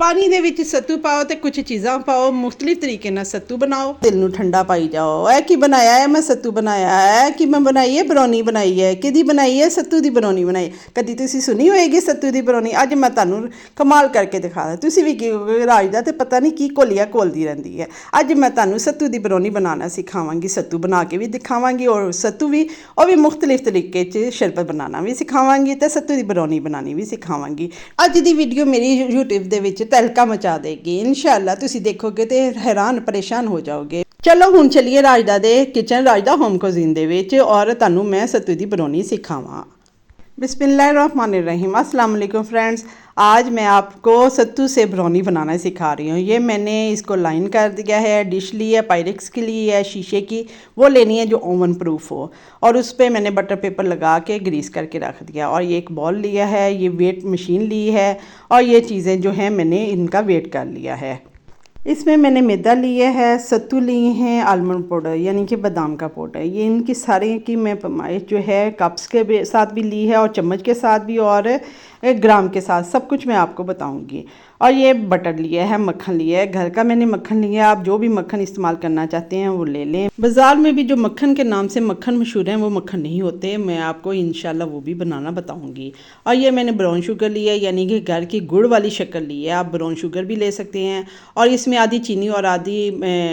पानी ਦੇ ਵਿੱਚ सत्तू पाओ तो कुछ चीज़ां पाओ मुख्तलिफ तरीके ਨਾਲ सत्तू बनाओ दिल ਨੂੰ ठंडा पाई जाओ। है कि बनाया है मैं सत्तू बनाया है कि मैं बनाई है बरौनी बनाई है किहदी बनाई है सत्तू ਦੀ बरौनी बनाई। कदी तुसीं सुनी होएगी सत्तू ਦੀ बरौनी। अज मैं तुहानूं कमाल करके दिखा दा तुसीं भी राज दा ते पता नहीं की घोलिया घोलदी रहिंदी है। अज मैं तुहानूं सत्तू ਦੀ बरौनी बनाना सिखावांगी सत्तू बना के भी दिखावांगी और सत्तू भी और भी मुख्तलिफ तरीके च शरबत बनाना भी सिखावांगी ते सत्तू ਦੀ बरौनी बनानी भी सिखावांगी। अज दी वीडियो मेरी यूट्यूब दे विच तहलका मचा देगी इंशाअल्लाह। तुसीं देखोगे तो हैरान परेशान हो जाओगे। चलो हुण चलिए राजदा दे किचन राजदा होम कुजीन दे विच और तुहानूं मैं सत्तू दी बरौनी सिखावां। बिस्मिल्लाहिर्रहमानिर्रहीम। अस्सलाम वालेकुम फ्रेंड्स। आज मैं आपको सत्तू से बरौनी बनाना सिखा रही हूँ। ये मैंने इसको लाइन कर दिया है, डिश ली है, पायरेक्स की ली है शीशे की, वो लेनी है जो ओवन प्रूफ हो, और उस पर मैंने बटर पेपर लगा के ग्रीस करके रख दिया। और ये एक बॉल लिया है, ये वेट मशीन ली है और ये चीज़ें जो हैं मैंने इनका वेट कर लिया है। इसमें मैंने मैदा लिया है, सत्तू लिए हैं, आलमंड पाउडर यानी कि बादाम का पाउडर, ये इनकी सारे की मैं पैमाइश जो है कप्स के साथ भी ली है और चम्मच के साथ भी और ग्राम के साथ सब कुछ मैं आपको बताऊंगी। और ये बटर लिया है, मक्खन लिया है, घर का मैंने मक्खन लिया है। आप जो भी मक्खन इस्तेमाल करना चाहते हैं वो ले लें। बाज़ार में भी जो मक्खन के नाम से मक्खन मशहूर हैं वो मक्खन नहीं होते, मैं आपको इंशाल्लाह वो भी बनाना बताऊंगी। और ये मैंने ब्राउन शुगर लिया है यानी कि घर की गुड़ वाली शक्कर ली है। आप ब्राउन शुगर भी ले सकते हैं और इसमें आधी चीनी और आधी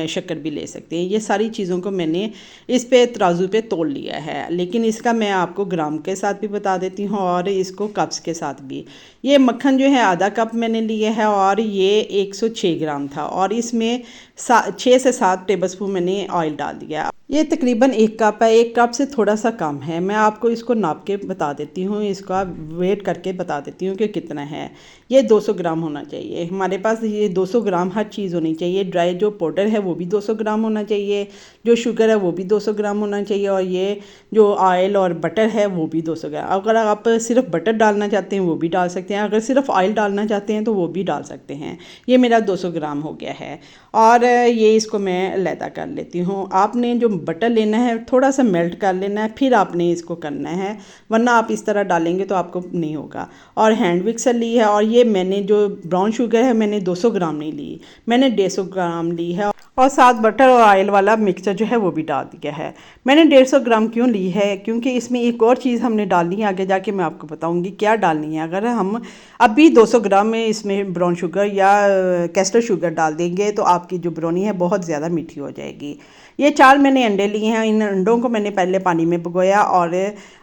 शक्कर भी ले सकते हैं। ये सारी चीज़ों को मैंने इस पे तराजू पे तोल लिया है, लेकिन इसका मैं आपको ग्राम के साथ भी बता देती हूँ और इसको कप्स के साथ भी। ये मक्खन जो है आधा कप मैंने लिया है और ये 106 ग्राम था और इसमें 6 से 7 टेबलस्पून मैंने ऑयल डाल दिया। ये तकरीबन 1 कप है, 1 कप से थोड़ा सा कम है। मैं आपको इसको नाप के बता देती हूँ, इसका वेट करके बता देती हूँ कि कितना है। ये 200 ग्राम होना चाहिए हमारे पास। ये 200 ग्राम हर चीज़ होनी चाहिए। ड्राई जो पाउडर है वो भी 200 ग्राम होना चाहिए, जो शुगर है वो भी 200 ग्राम होना चाहिए और ये जो ऑयल और बटर है वो भी 200 ग्राम। अगर आप सिर्फ बटर डालना चाहते हैं वो भी डाल सकते हैं, अगर सिर्फ ऑयल डालना चाहते हैं तो वो भी डाल सकते हैं। ये मेरा 200 ग्राम हो गया है और ये इसको मैं अलहदा कर लेती हूँ। आपने जो बटर लेना है थोड़ा सा मेल्ट कर लेना है, फिर आपने इसको करना है, वरना आप इस तरह डालेंगे तो आपको नहीं होगा। और हैंड मिक्सर ली है और ये मैंने जो ब्राउन शुगर है मैंने 200 ग्राम नहीं ली, मैंने 150 ग्राम ली है और साथ बटर और ऑयल वाला मिक्सचर जो है वो भी डाल दिया है। मैंने 150 ग्राम क्यों ली है, क्योंकि इसमें एक और चीज़ हमने डालनी है, आगे जाके मैं आपको बताऊंगी क्या डालनी है। अगर हम अभी 200 ग्राम में इसमें ब्राउन शुगर या कैस्टर शुगर डाल देंगे तो आपकी जो ब्राउनी है बहुत ज़्यादा मीठी हो जाएगी। ये 4 मैंने अंडे लिए हैं, इन अंडों को मैंने पहले पानी में भिगोया और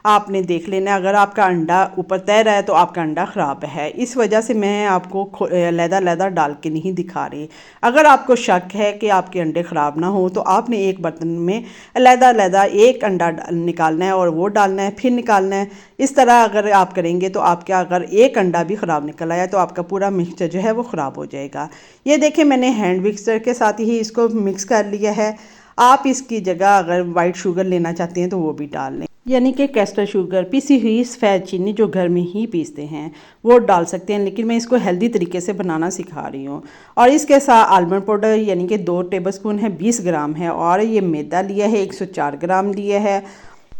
आपने देख लेना अगर आपका अंडा ऊपर तैर रहा है तो आपका अंडा ख़राब है। इस वजह से मैं आपको अलहदा डाल के नहीं दिखा रही। अगर आपको शक है कि आपके अंडे ख़राब ना हो तो आपने एक बर्तन में अलहदा एक अंडा निकालना है और वो डालना है, फिर निकालना है। इस तरह अगर आप करेंगे तो आपका अगर एक अंडा भी ख़राब निकल आया तो आपका पूरा मिक्सचर जो है वो ख़राब हो जाएगा। ये देखें मैंने हैंड मिक्सर के साथ ही इसको मिक्स कर लिया है। आप इसकी जगह अगर वाइट शुगर लेना चाहते हैं तो वो भी डाल लें, यानी कि कैस्टर शुगर, पिसी हुई सफ़ेद चीनी जो घर में ही पीसते हैं वो डाल सकते हैं, लेकिन मैं इसको हेल्दी तरीके से बनाना सिखा रही हूँ। और इसके साथ आलमंड पाउडर यानी कि 2 टेबलस्पून है, 20 ग्राम है। और ये मैदा लिया है 104 ग्राम लिया है,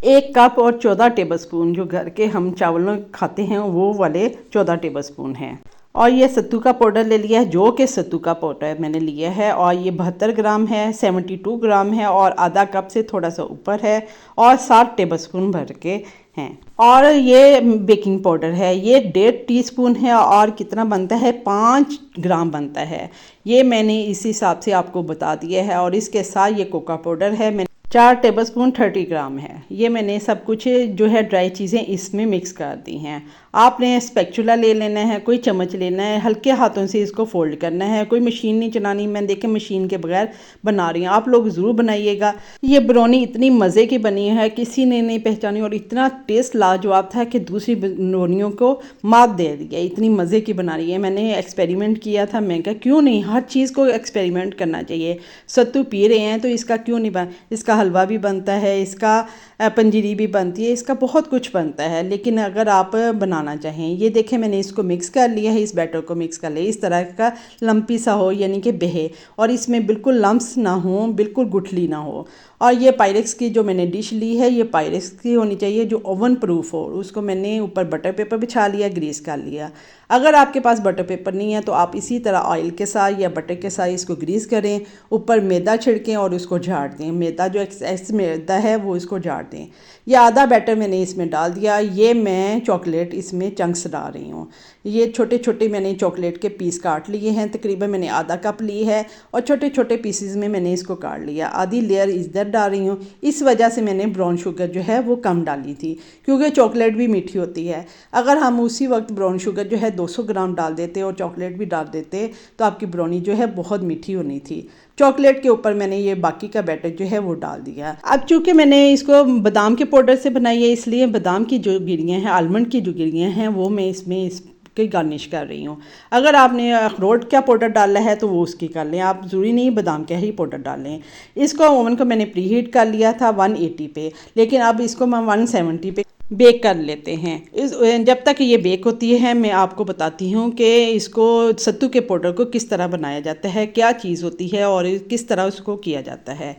1 कप और 14 टेबलस्पून जो घर के हम चावल खाते हैं वो वाले 14 टेबलस्पून हैं। और ये सत्तू का पाउडर ले लिया है, जो कि सत्तू का पाउडर मैंने लिया है और ये 72 ग्राम है, 72 ग्राम है और आधा कप से थोड़ा सा ऊपर है और 7 टेबलस्पून भर के हैं। और ये बेकिंग पाउडर है, ये 1.5 टीस्पून है और कितना बनता है 5 ग्राम बनता है। ये मैंने इस हिसाब से आपको बता दिया है। और इसके साथ ये कोका पाउडर है, मैंने 4 टेबलस्पून 30 ग्राम है। ये मैंने सब कुछ जो है ड्राई चीज़ें इसमें मिक्स कर दी हैं। आपने स्पैचुला ले लेना है, कोई चम्मच लेना है, हल्के हाथों से इसको फोल्ड करना है, कोई मशीन नहीं चलानी। मैं देखें मशीन के बगैर बना रही हूँ, आप लोग ज़रूर बनाइएगा। ये बरौनी इतनी मज़े की बनी है किसी ने नहीं पहचानी और इतना टेस्ट लाजवाब था कि दूसरी बरौनियों को मात दे दिया। इतनी मज़े की बना रही है। मैंने एक्सपेरिमेंट किया था, मैं कहा क्यों नहीं, हर चीज़ को एक्सपेरिमेंट करना चाहिए। सत्तू पी रहे हैं तो इसका क्यों नहीं बना, इसका हलवा भी बनता है, इसका पंजीरी भी बनती है, इसका बहुत कुछ बनता है। लेकिन अगर आप बनाना चाहें, ये देखें मैंने इसको मिक्स कर लिया है, इस बैटर को मिक्स कर लिया, इस तरह का लम्पी सा हो यानी कि बहे, और इसमें बिल्कुल लम्प्स ना हो, बिल्कुल गुठली ना हो। और ये पायरेक्स की जो मैंने डिश ली है, ये पायरेक्स की होनी चाहिए जो ओवन प्रूफ हो। उसको मैंने ऊपर बटर पेपर बिछा लिया, ग्रीस कर लिया। अगर आपके पास बटर पेपर नहीं है तो आप इसी तरह ऑयल के साथ या बटर के साथ इसको ग्रीस करें, ऊपर मैदा छिड़कें और उसको झाड़ दें। मैदा जो एक्सेस मैदा है वो इसको झाड़ दें। ये आधा बैटर मैंने इसमें डाल दिया। ये मैं चॉकलेट इसमें चंक्स डाल रही हूँ। ये छोटे छोटे मैंने चॉकलेट के पीस काट लिए हैं, तकरीबन मैंने आधा कप ली है, और छोटे छोटे पीसेस में मैंने इसको काट लिया। आधी लेयर इधर डाल रही हूँ। इस वजह से मैंने ब्राउन शुगर जो है वो कम डाली थी, क्योंकि चॉकलेट भी मीठी होती है। अगर हम उसी वक्त ब्राउन शुगर जो है 200 ग्राम डाल देते और चॉकलेट भी डाल देते तो आपकी ब्राउनी जो है बहुत मीठी होनी थी। चॉकलेट के ऊपर मैंने ये बाकी का बैटर जो है वो डाल दिया। अब चूँकि मैंने इसको बादाम के पाउडर से बनाई है, इसलिए बादाम की जो गिरियाँ हैं, आलमंड की जो गिरियाँ हैं, वो मैं इसमें की गार्निश कर रही हूँ। अगर आपने अखरोट का पाउडर डाला है तो वो उसकी कर लें, आप ज़रूरी नहीं बादाम का ही पाउडर डालें। इसको ओवन को मैंने प्री हीट कर लिया था 180 पे, लेकिन अब इसको मैं 170 पे बेक कर लेते हैं। जब तक ये बेक होती है मैं आपको बताती हूँ कि इसको सत्तू के पाउडर को किस तरह बनाया जाता है, क्या चीज़ होती है और किस तरह उसको किया जाता है।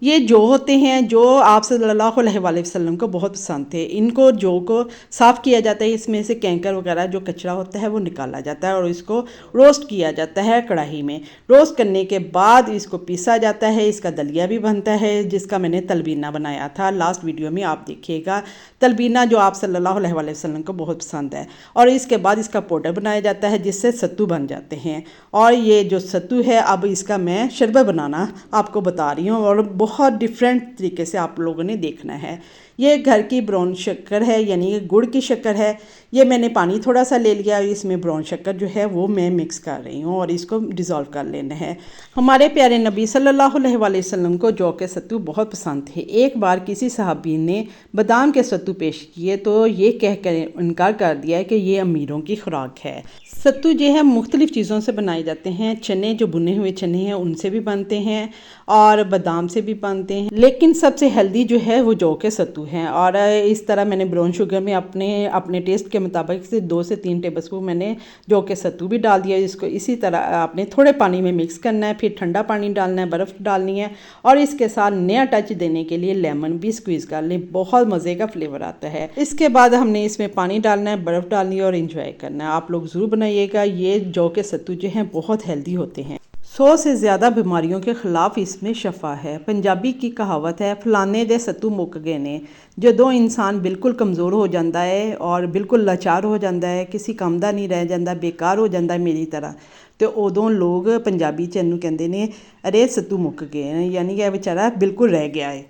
ये जो होते हैं जो आप सल्लल्लाहु अलैहि वसल्लम को बहुत पसंद थे, इनको जो को साफ़ किया जाता है, इसमें से कैंकर वगैरह जो कचरा होता है वो निकाला जाता है और इसको रोस्ट किया जाता है कढ़ाई में। रोस्ट करने के बाद इसको पीसा जाता है। इसका दलिया भी बनता है जिसका मैंने तलबीना बनाया था, लास्ट वीडियो में आप देखिएगा। तलबीना जो आप सल्लल्लाहु अलैहि वसल्लम को बहुत पसंद है। और इसके बाद इसका पाउडर बनाया जाता है जिससे सत्तू बन जाते हैं। और ये जो सत्तू है, अब इसका मैं शरबत बनाना आपको बता रही हूँ और बहुत डिफरेंट तरीके से आप लोगों ने देखना है। ये घर की ब्राउन शक्कर है, यानी गुड़ की शक्कर है। ये मैंने पानी थोड़ा सा ले लिया, इसमें ब्राउन शक्कर जो है वो मैं मिक्स कर रही हूँ और इसको डिज़ोल्व कर लेना है। हमारे प्यारे नबी सल्लल्लाहु अलैहि वसल्लम को जौ के सत्तू बहुत पसंद थे। एक बार किसी सहाबी ने बादाम के सत्तू पेश किए तो ये कह कर इनकार कर दिया कि ये अमीरों की खुराक है। सत्तू जो है मुख्तलिफ़ चीज़ों से बनाए जाते हैं। चने जो भुने हुए चने हैं उनसे भी बनते हैं और बादाम से भी बनते हैं, लेकिन सबसे हेल्दी जो है वो जौ के सत्तू हैं। और इस तरह मैंने ब्राउन शुगर में अपने टेस्ट के मुताबिक से 2 से 3 टेबलस्पून मैंने जौ के सत्तू भी डाल दिया। इसको इसी तरह आपने थोड़े पानी में मिक्स करना है, फिर ठंडा पानी डालना है, बर्फ़ डालनी है और इसके साथ नया टच देने के लिए लेमन भी स्क्वीज़ कर लें, बहुत मज़े का फ्लेवर आता है। इसके बाद हमने इसमें पानी डालना है, बर्फ़ डालनी है और इंजॉय करना है। आप लोग ज़रूर बनाइएगा। ये जौ के सत्तू जो हैं बहुत हेल्दी होते हैं। 100 से ज़्यादा बीमारियों के खिलाफ इसमें शफा है। पंजाबी की कहावत है, फलाने दे सत्तू मुक गए ने। जो इंसान बिल्कुल कमज़ोर हो जाता है और बिल्कुल लाचार हो जाता है, किसी काम दा नहीं रह जाता, बेकार हो जाता है मेरी तरह, तो उदों लोग पंजाबी च इहनूं कहंदे ने अरे सत्तू मुक गए ने, यानी कि बेचारा बिल्कुल रह गया है।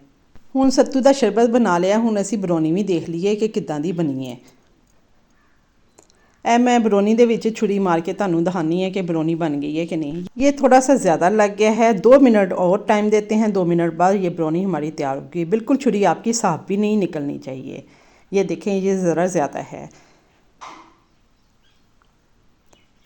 हुण सत्तू दा शरबत बना लिया, हुण असीं बरौनी भी देख लईए कि किद्दां दी बनी है। मैं बरौनी दे विच छुरी मार के तुहानूं दिखानी है कि बरौनी बन गई है कि नहीं। ये थोड़ा सा ज़्यादा लग गया है, 2 मिनट और टाइम देते हैं। 2 मिनट बाद ये बरौनी हमारी तैयार होगी। बिल्कुल छुरी आपकी साफ भी नहीं निकलनी चाहिए। ये देखें, ये ज़रा ज़्यादा है।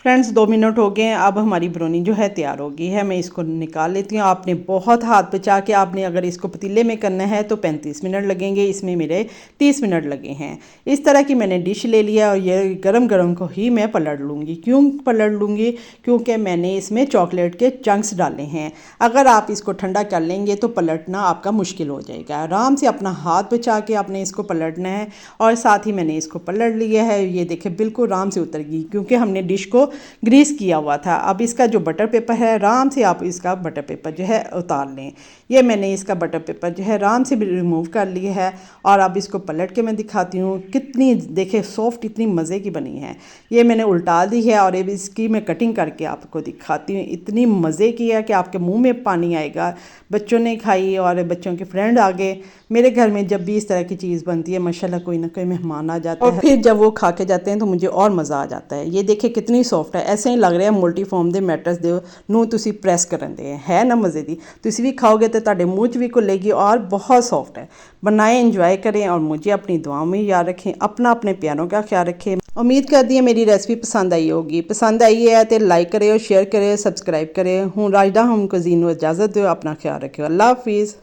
फ्रेंड्स 2 मिनट हो गए हैं, अब हमारी बरौनी जो है तैयार हो गई है। मैं इसको निकाल लेती हूँ। आपने बहुत हाथ बचा के आपने अगर इसको पतीले में करना है तो 35 मिनट लगेंगे, इसमें मेरे 30 मिनट लगे हैं। इस तरह की मैंने डिश ले लिया और ये गरम गरम को ही मैं पलट लूँगी। क्यों पलट लूँगी? क्योंकि मैंने इसमें चॉकलेट के चंक्स डाले हैं। अगर आप इसको ठंडा कर लेंगे तो पलटना आपका मुश्किल हो जाएगा। आराम से अपना हाथ बचा के आपने इसको पलटना है और साथ ही मैंने इसको पलट लिया है। ये देखें बिल्कुल आराम से उतर गई, क्योंकि हमने डिश को ग्रीस किया हुआ था। अब इसका जो बटर पेपर है, आराम से आप इसका बटर पेपर जो है उतार लें। ये मैंने इसका बटर पेपर जो है आराम से भी रिमूव कर लिया है और अब इसको पलट के मैं दिखाती हूँ कितनी, देखें सॉफ्ट, इतनी मज़े की बनी है। ये मैंने उल्टा दी है और अब इसकी मैं कटिंग करके आपको दिखाती हूँ। इतनी मज़े की है कि आपके मुंह में पानी आएगा। बच्चों ने खाई और बच्चों के फ्रेंड आ गए। मेरे घर में जब भी इस तरह की चीज़ बनती है माशाल्लाह कोई ना कोई मेहमान आ जाता है और फिर जब वो खा के जाते हैं तो मुझे और मज़ा आ जाता है। ये देखिए कितनी सॉफ्ट है, ऐसे ही लग ਰਿਹਾ ਮਲਟੀਫਾਰਮ ਦੇ ਮੈਟਰਸ ਦੇ ਨੂੰ ਤੁਸੀਂ ਪ੍ਰੈਸ ਕਰਨ ਦੇ ਹੈ ਨਾ मज़े ਦੀ। ਤੁਸੀਂ भी खाओगे तो ਤੁਹਾਡੇ मुँह च भी घुलेगी और बहुत सॉफ्ट है। बनाएं, एंजॉय करें और मुझे अपनी दुआओं में याद रखें। अपना अपने प्यारों का ख्याल रखें। उम्मीद करती है मेरी रेसिपी पसंद आई होगी। पसंद आई है तो लाइक करें, शेयर करें, सब्सक्राइब करें। हूँ राजदा होम कुजीन को इजाज़त दो। अपना ख्याल रखियो। अल्लाह हाफिज़।